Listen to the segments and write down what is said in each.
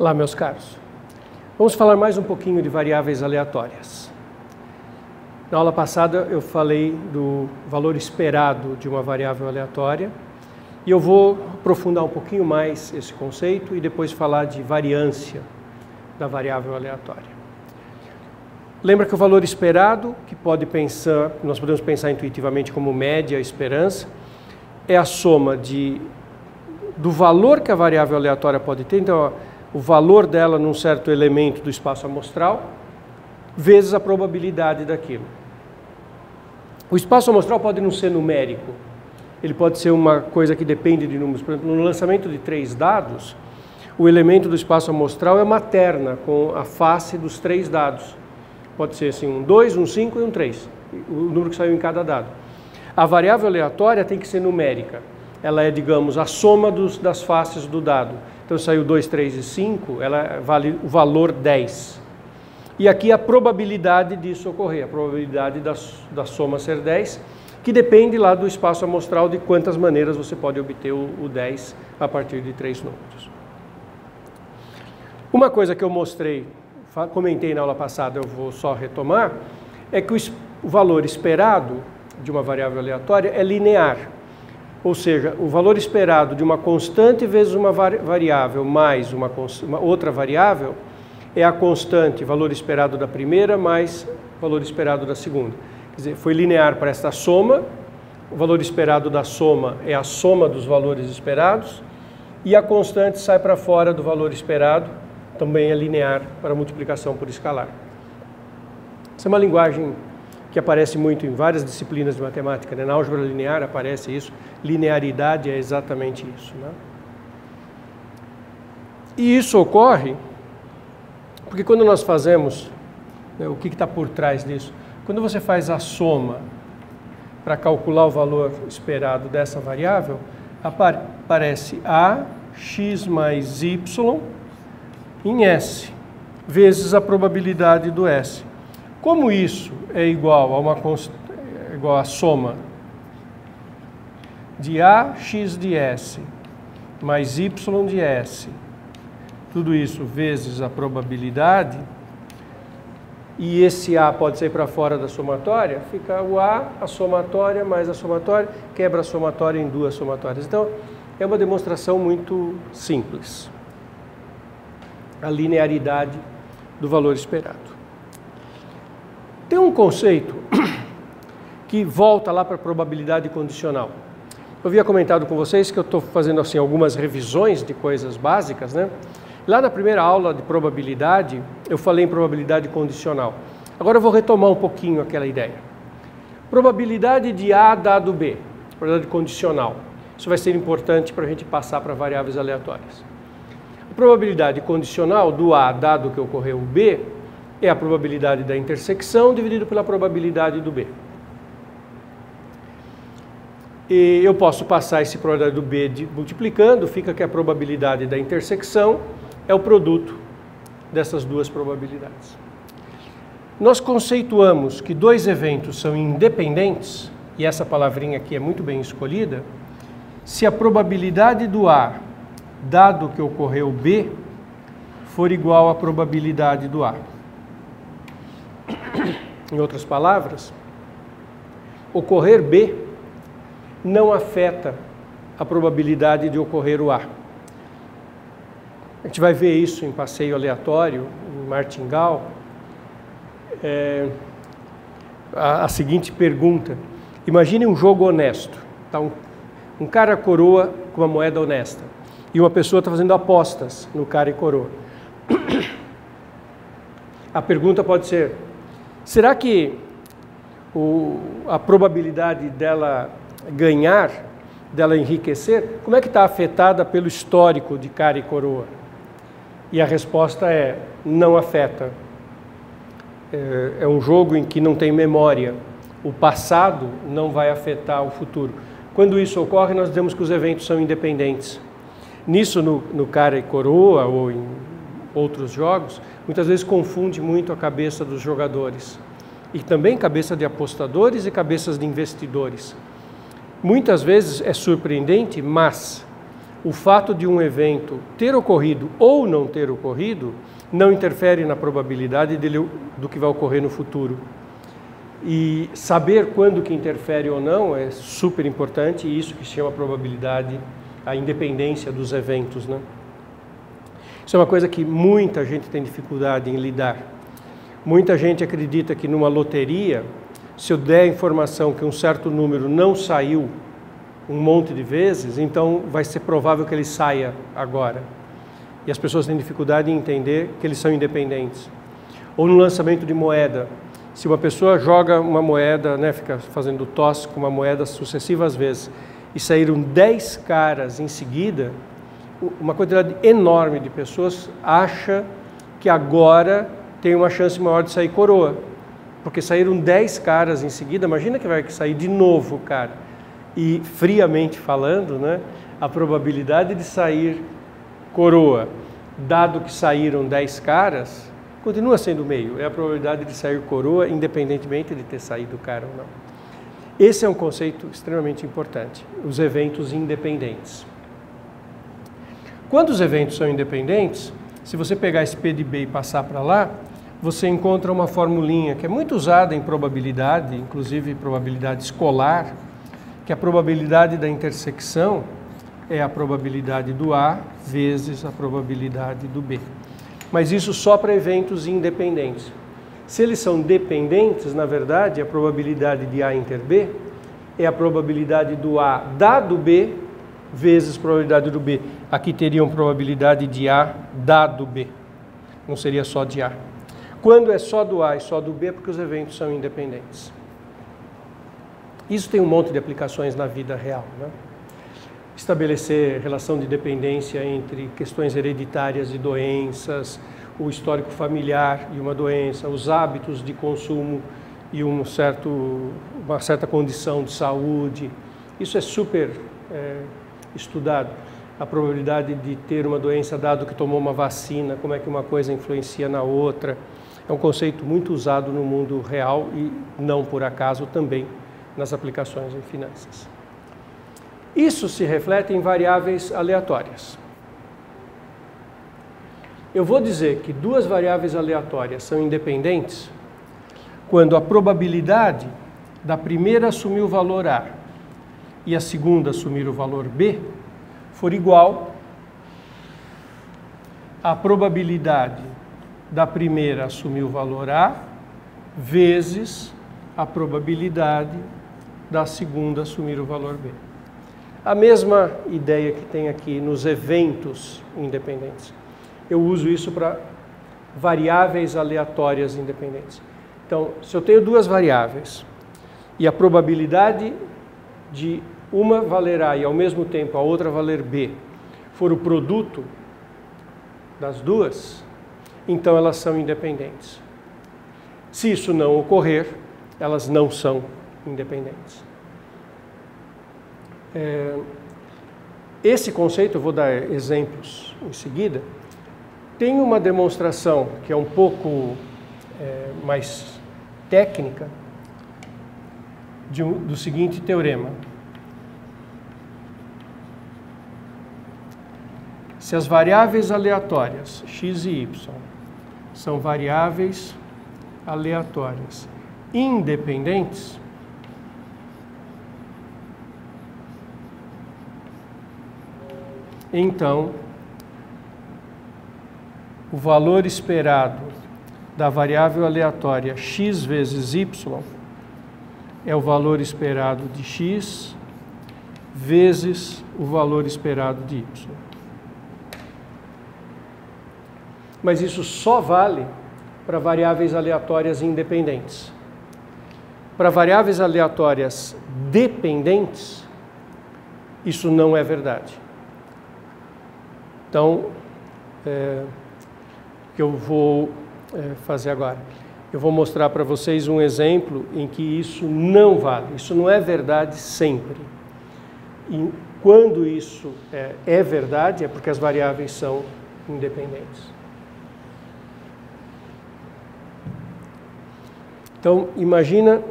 Olá, meus caros. Vamos falar mais um pouquinho de variáveis aleatórias. Na aula passada eu falei do valor esperado de uma variável aleatória e eu vou aprofundar um pouquinho mais esse conceito e depois falar de variância da variável aleatória. Lembra que o valor esperado, que nós podemos pensar intuitivamente como média, esperança, é a soma do valor que a variável aleatória pode ter, então o valor dela num certo elemento do espaço amostral, vezes a probabilidade daquilo. O espaço amostral pode não ser numérico, ele pode ser uma coisa que depende de números. Por exemplo, no lançamento de 3 dados, o elemento do espaço amostral é uma terna com a face dos 3 dados. Pode ser assim, um 2, um 5 e um 3, o número que saiu em cada dado. A variável aleatória tem que ser numérica. Ela é, digamos, a soma das faces do dado. Então, saiu 2, 3 e 5, ela vale o valor 10. E aqui a probabilidade disso ocorrer, a probabilidade da soma ser 10, que depende lá do espaço amostral de quantas maneiras você pode obter o 10 a partir de 3 números. Uma coisa que eu comentei na aula passada, eu vou só retomar, é que o valor esperado de uma variável aleatória é linear. Ou seja, o valor esperado de uma constante vezes uma variável mais uma outra variável é a constante, valor esperado da primeira mais valor esperado da segunda. Quer dizer, foi linear para esta soma, o valor esperado da soma é a soma dos valores esperados e a constante sai para fora do valor esperado, também é linear para multiplicação por escalar. Essa é uma linguagem que aparece muito em várias disciplinas de matemática, né? Na álgebra linear aparece isso, linearidade é exatamente isso, né? E isso ocorre porque quando nós fazemos, né, o que está por trás disso? Quando você faz a soma para calcular o valor esperado dessa variável, aparece a x mais y em S, vezes a probabilidade do S. Como isso é igual a soma de AX de S mais Y de S, tudo isso vezes a probabilidade, e esse A pode sair para fora da somatória, fica o a somatória mais a somatória, quebra a somatória em 2 somatórias. Então, é uma demonstração muito simples. A linearidade do valor esperado. Tem um conceito que volta lá para a probabilidade condicional. Eu havia comentado com vocês que eu estou fazendo assim, algumas revisões de coisas básicas, né? Lá na primeira aula de probabilidade, eu falei em probabilidade condicional. Agora eu vou retomar um pouquinho aquela ideia. Probabilidade de A dado B, probabilidade condicional. Isso vai ser importante para a gente passar para variáveis aleatórias. A probabilidade condicional do A dado que ocorreu o B é a probabilidade da intersecção dividido pela probabilidade do B. E eu posso passar esse probabilidade do B multiplicando, fica que a probabilidade da intersecção é o produto dessas duas probabilidades. Nós conceituamos que 2 eventos são independentes, e essa palavrinha aqui é muito bem escolhida, se a probabilidade do A, dado que ocorreu B, for igual à probabilidade do A. Em outras palavras, ocorrer B não afeta a probabilidade de ocorrer o A. A gente vai ver isso em passeio aleatório, em Martingale. A seguinte pergunta: imagine um jogo honesto. Tá? Um cara coroa com uma moeda honesta e uma pessoa está fazendo apostas no cara e coroa. A pergunta pode ser: será que a probabilidade dela ganhar, dela enriquecer, como é que está afetada pelo histórico de cara e coroa? E a resposta é: não afeta. É um jogo em que não tem memória. O passado não vai afetar o futuro. Quando isso ocorre, nós dizemos que os eventos são independentes. Nisso, no cara e coroa, ou em outros jogos, muitas vezes confunde muito a cabeça dos jogadores. E também cabeça de apostadores e cabeças de investidores. Muitas vezes é surpreendente, mas o fato de um evento ter ocorrido ou não ter ocorrido não interfere na probabilidade do que vai ocorrer no futuro. E saber quando que interfere ou não é super importante, e isso que se chama probabilidade, a independência dos eventos, né? Isso é uma coisa que muita gente tem dificuldade em lidar. Muita gente acredita que numa loteria, se eu der a informação que um certo número não saiu um monte de vezes, então vai ser provável que ele saia agora. E as pessoas têm dificuldade em entender que eles são independentes. Ou no lançamento de moeda, se uma pessoa joga uma moeda, né, fica fazendo tosse com uma moeda sucessivas vezes, e saíram 10 caras em seguida, uma quantidade enorme de pessoas acha que agora tem uma chance maior de sair coroa. Porque saíram 10 caras em seguida, imagina que vai sair de novo, cara. E friamente falando, né, a probabilidade de sair coroa, dado que saíram 10 caras, continua sendo meio. É a probabilidade de sair coroa, independentemente de ter saído cara ou não. Esse é um conceito extremamente importante, os eventos independentes. Quando os eventos são independentes, se você pegar esse P de B e passar para lá, você encontra uma formulinha que é muito usada em probabilidade, inclusive probabilidade escolar, que a probabilidade da intersecção é a probabilidade do A vezes a probabilidade do B. Mas isso só para eventos independentes. Se eles são dependentes, na verdade, a probabilidade de A inter B é a probabilidade do A dado B vezes a probabilidade do B. Aqui teriam probabilidade de A dado B. Não seria só de A. Quando é só do A e só do B, é porque os eventos são independentes. Isso tem um monte de aplicações na vida real, né? Estabelecer relação de dependência entre questões hereditárias e doenças, o histórico familiar e uma doença, os hábitos de consumo e uma certa condição de saúde. Isso é super estudado. A probabilidade de ter uma doença dado que tomou uma vacina, como é que uma coisa influencia na outra. É um conceito muito usado no mundo real e não por acaso também nas aplicações em finanças. Isso se reflete em variáveis aleatórias. Eu vou dizer que duas variáveis aleatórias são independentes quando a probabilidade da primeira assumir o valor A e a segunda assumir o valor B for igual à probabilidade da primeira assumir o valor A vezes a probabilidade da segunda assumir o valor B. A mesma ideia que tem aqui nos eventos independentes. Eu uso isso para variáveis aleatórias independentes. Então, se eu tenho duas variáveis e a probabilidade de uma valer A e ao mesmo tempo a outra valer B for o produto das duas, então elas são independentes. Se isso não ocorrer, elas não são independentes. Esse conceito, eu vou dar exemplos em seguida, tem uma demonstração que é um pouco mais técnica do seguinte teorema. Se as variáveis aleatórias x e y são variáveis aleatórias independentes, então o valor esperado da variável aleatória x vezes y é o valor esperado de x vezes o valor esperado de y. Mas isso só vale para variáveis aleatórias independentes. Para variáveis aleatórias dependentes, isso não é verdade. Então, o que eu vou fazer agora? Eu vou mostrar para vocês um exemplo em que isso não vale. Isso não é verdade sempre. E quando isso é verdade, é porque as variáveis são independentes. Então, imagina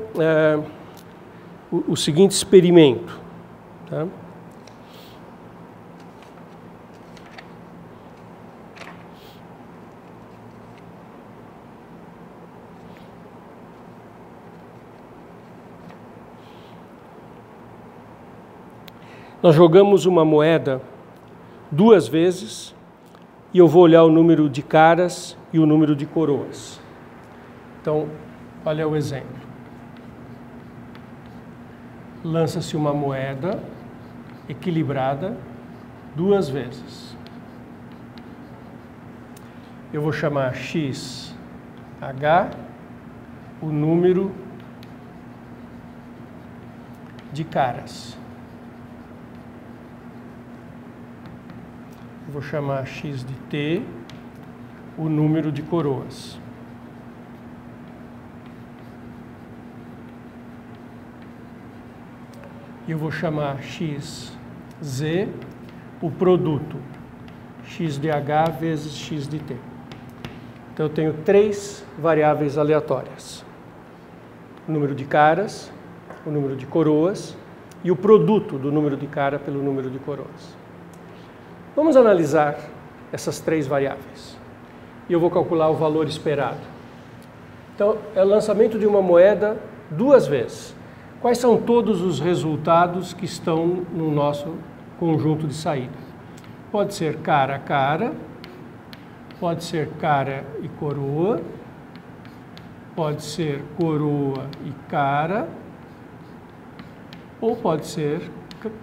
o seguinte experimento. Tá? Nós jogamos uma moeda 2 vezes e eu vou olhar o número de caras e o número de coroas. Então, olha o exemplo. Lança-se uma moeda equilibrada 2 vezes. Eu vou chamar XH o número de caras. Eu vou chamar X de T o número de coroas. E eu vou chamar XZ o produto, x de H vezes x de T. Então eu tenho 3 variáveis aleatórias. O número de caras, o número de coroas e o produto do número de cara pelo número de coroas. Vamos analisar essas 3 variáveis. E eu vou calcular o valor esperado. Então, é o lançamento de uma moeda 2 vezes. Quais são todos os resultados que estão no nosso conjunto de saída? Pode ser cara a cara, pode ser cara e coroa, pode ser coroa e cara, ou pode ser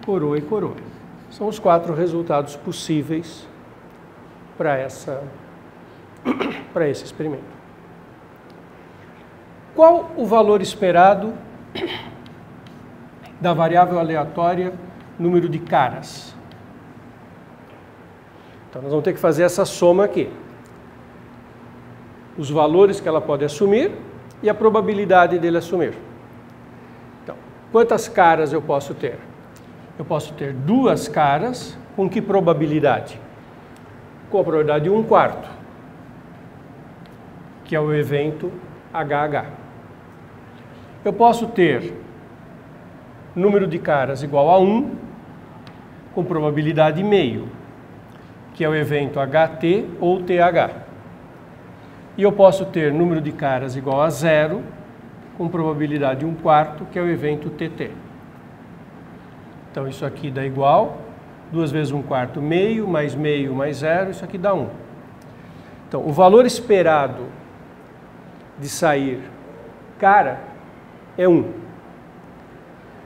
coroa e coroa. São os 4 resultados possíveis para esse experimento. Qual o valor esperado da variável aleatória número de caras? Então, nós vamos ter que fazer essa soma aqui. Os valores que ela pode assumir e a probabilidade dele assumir. Então, quantas caras eu posso ter? Eu posso ter 2 caras, com que probabilidade? Com a probabilidade de 1/4, que é o evento HH. Eu posso ter número de caras igual a 1, com probabilidade meio, que é o evento HT ou TH. E eu posso ter número de caras igual a 0, com probabilidade de 1/4, que é o evento TT. Então, isso aqui dá igual, 2 vezes 1/4, meio, mais 0, isso aqui dá 1. Então, o valor esperado de sair cara é 1.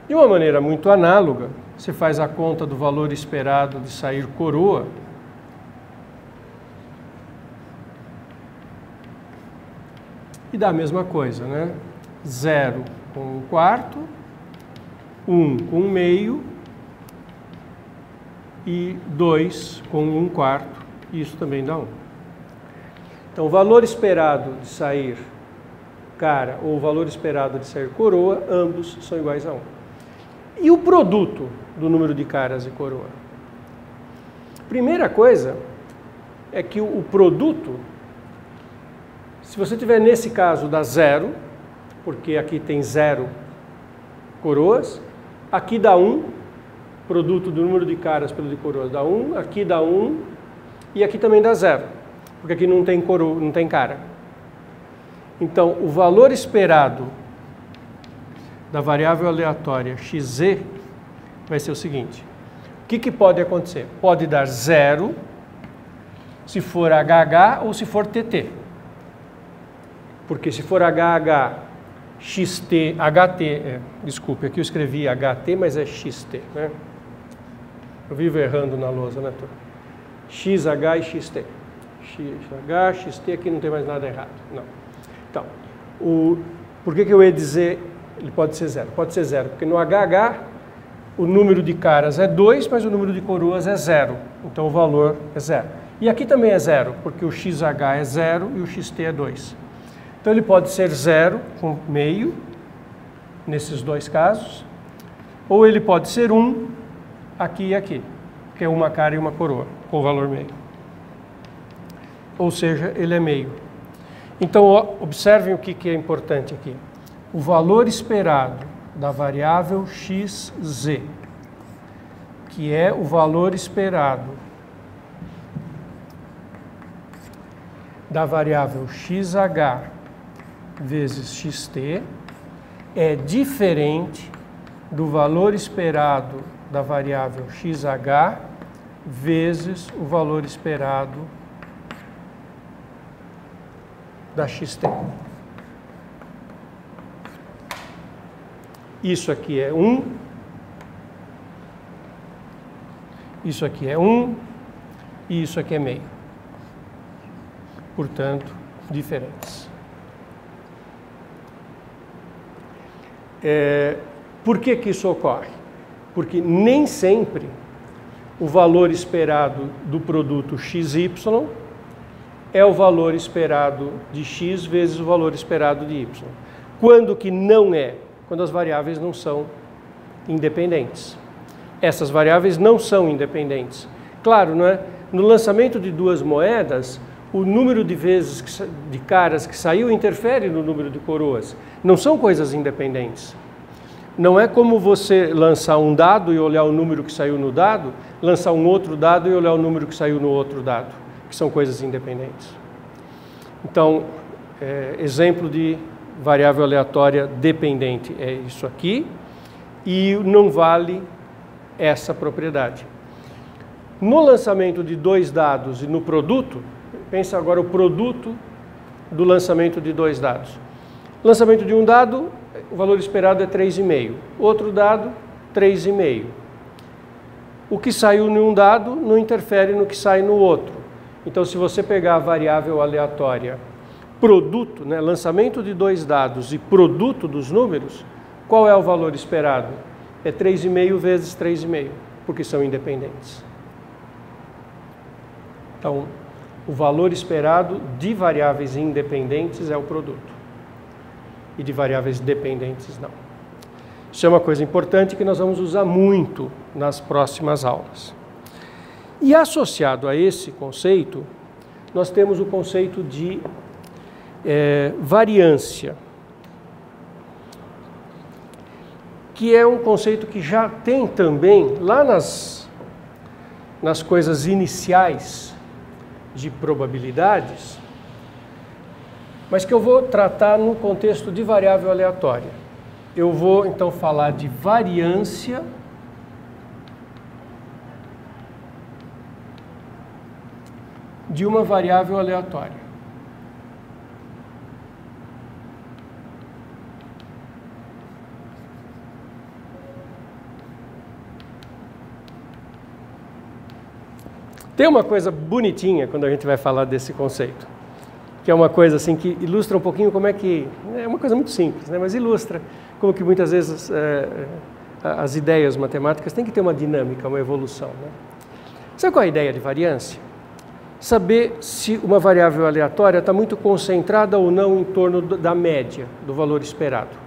De uma maneira muito análoga, você faz a conta do valor esperado de sair coroa. E dá a mesma coisa, né? 0 com 1/4, 1 com 1/2 e 2 com 1/4, e isso também dá 1. Então, o valor esperado de sair cara ou o valor esperado de sair coroa, ambos são iguais a 1. E o produto do número de caras e coroa? Primeira coisa é que o produto, se você tiver nesse caso dá 0, porque aqui tem 0 coroas, aqui dá 1, produto do número de caras pelo de coroas dá 1, aqui dá 1 e aqui também dá 0, porque aqui não tem coroa, não tem cara. Então, o valor esperado da variável aleatória xz vai ser o seguinte. O que pode acontecer? Pode dar 0 se for HH ou se for TT. Porque se for HH, XT, HT, desculpe, aqui eu escrevi HT, mas é XT, né? Eu vivo errando na lousa, né, turma? XH e XT. XH, XT, aqui não tem mais nada errado, não. Então, por que eu ia dizer ele pode ser 0? Pode ser 0, porque no HH o número de caras é 2, mas o número de coroas é 0. Então o valor é 0. E aqui também é 0, porque o XH é 0 e o XT é 2. Então ele pode ser 0 com meio, nesses 2 casos, ou ele pode ser 1 aqui e aqui, que é uma cara e uma coroa, com o valor meio. Ou seja, ele é meio. Então observem o que é importante aqui. O valor esperado da variável xz, que é o valor esperado da variável xh vezes xt, é diferente do valor esperado da variável xh vezes o valor esperado da xt. Isso aqui é 1, isso aqui é 1 e isso aqui é meio. Portanto, diferentes. Por que que isso ocorre? Porque nem sempre o valor esperado do produto XY é o valor esperado de x vezes o valor esperado de y. Quando que não é? Quando as variáveis não são independentes. Essas variáveis não são independentes. Claro, não é? No lançamento de duas moedas, o número de vezes de caras que saiu interfere no número de coroas. Não são coisas independentes. Não é como você lançar um dado e olhar o número que saiu no dado, lançar um outro dado e olhar o número que saiu no outro dado, que são coisas independentes. Então, exemplo de variável aleatória dependente é isso aqui, e não vale essa propriedade. No lançamento de dois dados e no produto, pensa agora o produto do lançamento de dois dados. Lançamento de um dado, o valor esperado é 3,5. Outro dado, 3,5. O que saiu em um dado não interfere no que sai no outro. Então, se você pegar a variável aleatória produto, né, lançamento de dois dados e produto dos números, qual é o valor esperado? É 3,5 vezes 3,5, porque são independentes. Então, o valor esperado de variáveis independentes é o produto. E de variáveis dependentes não. Isso é uma coisa importante que nós vamos usar muito nas próximas aulas. E associado a esse conceito, nós temos o conceito de variância, que é um conceito que já tem também lá nas coisas iniciais de probabilidades, mas que eu vou tratar no contexto de variável aleatória. Eu vou então falar de variância de uma variável aleatória. Tem uma coisa bonitinha quando a gente vai falar desse conceito, que é uma coisa assim que ilustra um pouquinho como é que... É uma coisa muito simples, né? Mas ilustra como que muitas vezes as ideias matemáticas têm que ter uma dinâmica, uma evolução, né? Sabe qual é a ideia de variância? Saber se uma variável aleatória está muito concentrada ou não em torno da média, do valor esperado.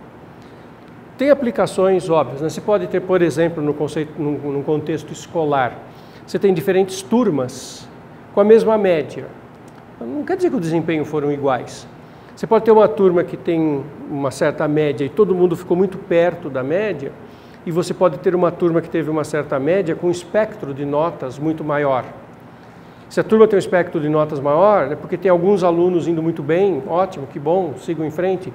Tem aplicações óbvias, né? Você pode ter, por exemplo, num contexto escolar, você tem diferentes turmas com a mesma média. Não quer dizer que o desempenho foram iguais. Você pode ter uma turma que tem uma certa média e todo mundo ficou muito perto da média, e você pode ter uma turma que teve uma certa média com um espectro de notas muito maior. Se a turma tem um espectro de notas maior, é porque tem alguns alunos indo muito bem, ótimo, que bom, sigam em frente,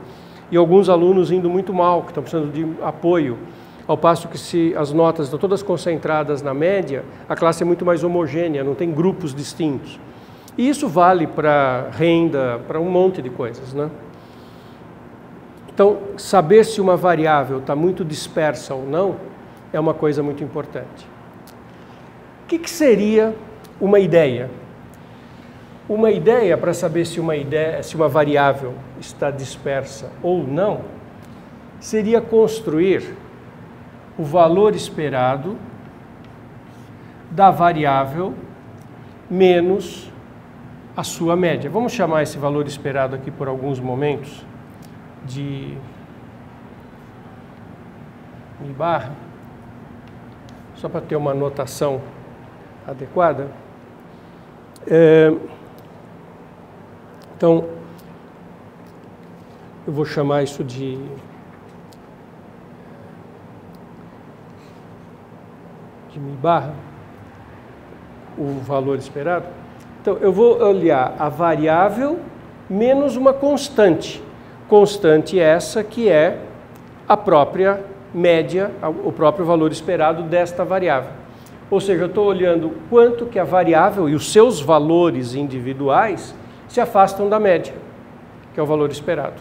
e alguns alunos indo muito mal, que estão precisando de apoio. Ao passo que se as notas estão todas concentradas na média, a classe é muito mais homogênea, não tem grupos distintos. E isso vale para renda, para um monte de coisas, né? Então, saber se uma variável está muito dispersa ou não é uma coisa muito importante. O que seria uma ideia? Uma ideia, para saber se uma variável está dispersa ou não, seria construir o valor esperado da variável menos a sua média. Vamos chamar esse valor esperado aqui por alguns momentos de mi barra, só para ter uma notação adequada. Então, eu vou chamar isso de mi barra, o valor esperado. Então, eu vou olhar a variável menos uma constante. Constante essa que é a própria média, o próprio valor esperado desta variável. Ou seja, eu estou olhando quanto que a variável e os seus valores individuais se afastam da média, que é o valor esperado.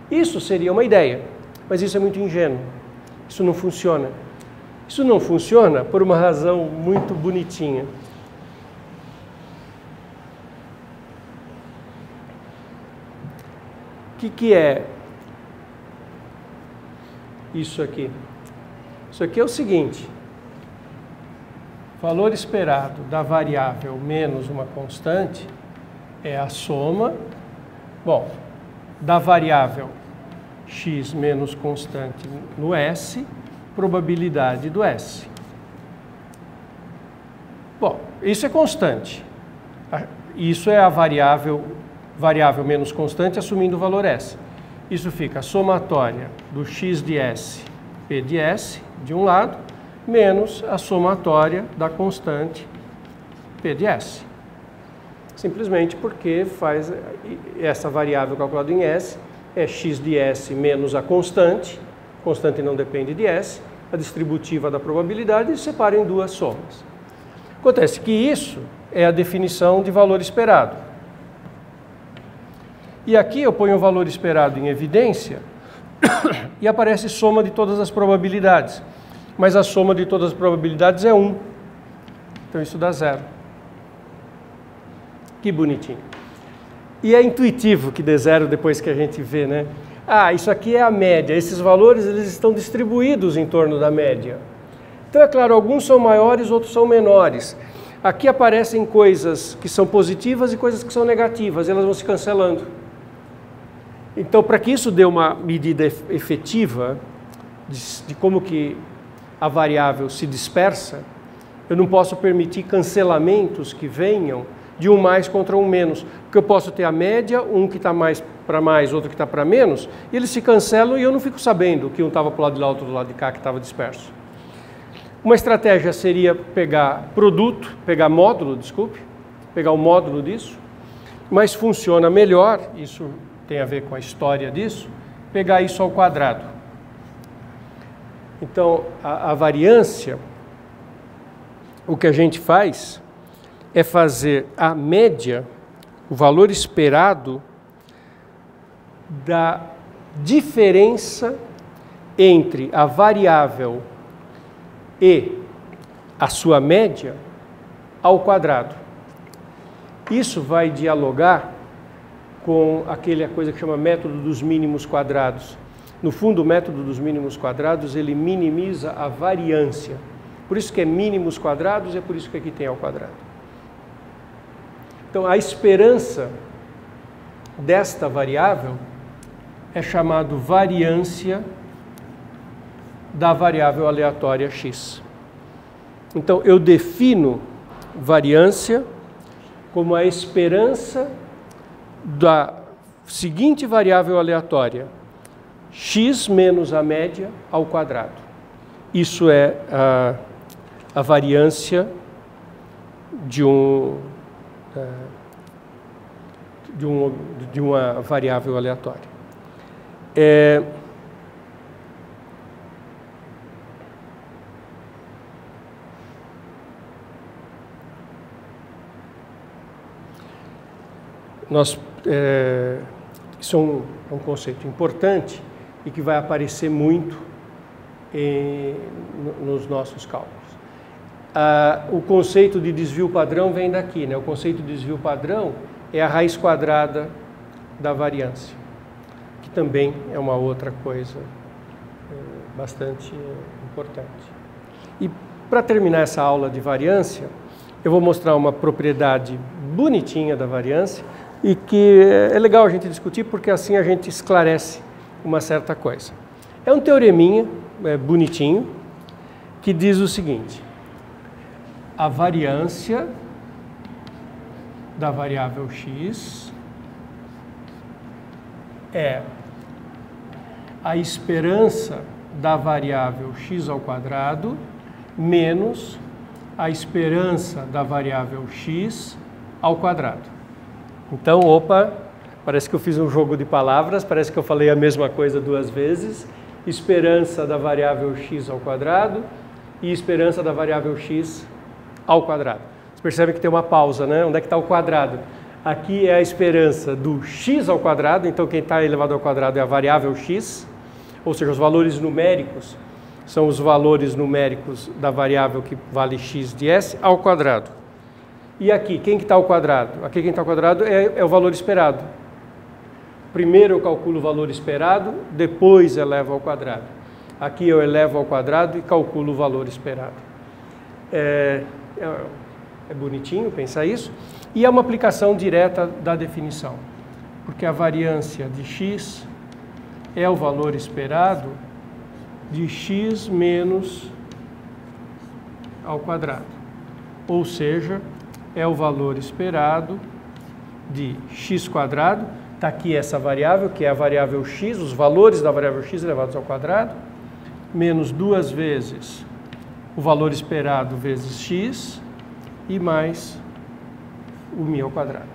Isso seria uma ideia, mas isso é muito ingênuo. Isso não funciona. Isso não funciona por uma razão muito bonitinha. O que é isso aqui? Isso aqui é o seguinte: valor esperado da variável menos uma constante é a soma, da variável x menos constante no S, probabilidade do S. Isso é constante. Isso é a variável menos constante assumindo o valor S. Isso fica a somatória do x de S, P de S, de um lado, menos a somatória da constante P de S. Simplesmente porque faz essa variável calculada em S é x de S menos a constante não depende de S, a distributiva da probabilidade, e separa em duas somas. Acontece que isso é a definição de valor esperado. E aqui eu ponho o valor esperado em evidência e aparece soma de todas as probabilidades. Mas a soma de todas as probabilidades é 1. Então isso dá 0. Que bonitinho. E é intuitivo que dê 0 depois que a gente vê, né? Isso aqui é a média. Esses valores eles estão distribuídos em torno da média. Então, é claro, alguns são maiores, outros são menores. Aqui aparecem coisas que são positivas e coisas que são negativas. Elas vão se cancelando. Então, para que isso dê uma medida efetiva de como que a variável se dispersa, eu não posso permitir cancelamentos que venham de um mais contra um menos, porque eu posso ter a média, um que está mais para mais, outro que está para menos, e eles se cancelam e eu não fico sabendo que um estava para o lado de lá, outro do lado de cá, que estava disperso. Uma estratégia seria pegar pegar o módulo disso, mas funciona melhor, isso tem a ver com a história disso, pegar isso ao quadrado. Então, a variância, o que a gente faz é fazer a média, o valor esperado da diferença entre a variável e a sua média ao quadrado. Isso vai dialogar com aquela coisa que chama método dos mínimos quadrados. No fundo, o método dos mínimos quadrados, ele minimiza a variância. Por isso que é mínimos quadrados, é por isso que aqui tem ao quadrado. Então, a esperança desta variável é chamado variância da variável aleatória x. Então, eu defino variância como a esperança da seguinte variável aleatória, x menos a média ao quadrado. Isso é a variância de uma variável aleatória. Isso é um conceito importante e que vai aparecer muito nos nossos cálculos. O conceito de desvio padrão vem daqui, né? O conceito de desvio padrão é a raiz quadrada da variância, que também é uma outra coisa bastante importante. E para terminar essa aula de variância, eu vou mostrar uma propriedade bonitinha da variância e que é legal a gente discutir porque assim a gente esclarece uma certa coisa. É um teoreminha bonitinho que diz o seguinte: a variância da variável x é a esperança da variável x ao quadrado menos a esperança da variável x ao quadrado. Então, parece que eu fiz um jogo de palavras, parece que eu falei a mesma coisa duas vezes. esperança da variável x ao quadrado e esperança da variável x ao quadrado. Vocês percebem que tem uma pausa, né? Onde é que está o quadrado? Aqui é a esperança do x ao quadrado, então quem está elevado ao quadrado é a variável x, ou seja, os valores numéricos são os valores numéricos da variável que vale x de s ao quadrado. E aqui, quem que está ao quadrado? Aqui quem está ao quadrado é o valor esperado. Primeiro eu calculo o valor esperado, depois elevo ao quadrado. Aqui eu elevo ao quadrado e calculo o valor esperado. É bonitinho pensar isso. E é uma aplicação direta da definição, porque a variância de x é o valor esperado de x menos ao quadrado. Ou seja, é o valor esperado de x quadrado. Está aqui essa variável, que é a variável x, os valores da variável x elevados ao quadrado, menos 2 vezes o valor esperado vezes x e mais o μ ao quadrado.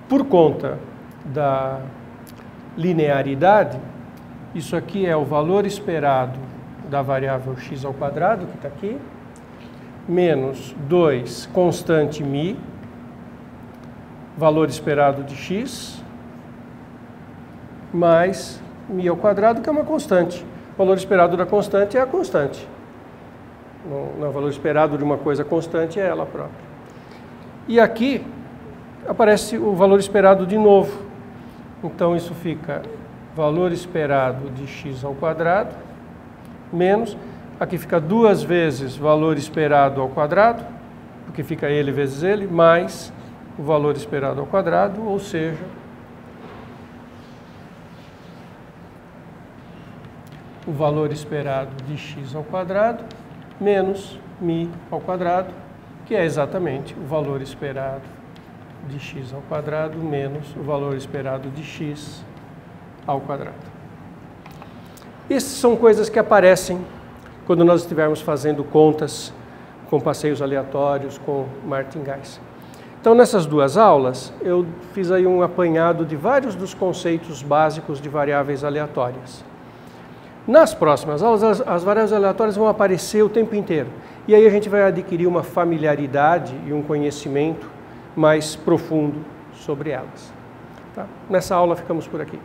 Por conta da linearidade, isso aqui é o valor esperado da variável x ao quadrado, que está aqui, menos 2 constante μ, valor esperado de x, mais μ ao quadrado, que é uma constante. O valor esperado da constante é a constante. O valor esperado de uma coisa constante é ela própria. E aqui aparece o valor esperado de novo. Então isso fica valor esperado de x ao quadrado, menos, aqui fica 2 vezes valor esperado ao quadrado, porque fica ele vezes ele, mais o valor esperado ao quadrado, ou seja, o valor esperado de x ao quadrado menos μ ao quadrado, que é exatamente o valor esperado de x ao quadrado menos o valor esperado de x ao quadrado. Essas são coisas que aparecem quando nós estivermos fazendo contas com passeios aleatórios, com martingais. Então, nessas duas aulas, eu fiz aí um apanhado de vários dos conceitos básicos de variáveis aleatórias. Nas próximas aulas, as variáveis aleatórias vão aparecer o tempo inteiro. E aí a gente vai adquirir uma familiaridade e um conhecimento mais profundo sobre elas. Tá? Nessa aula ficamos por aqui.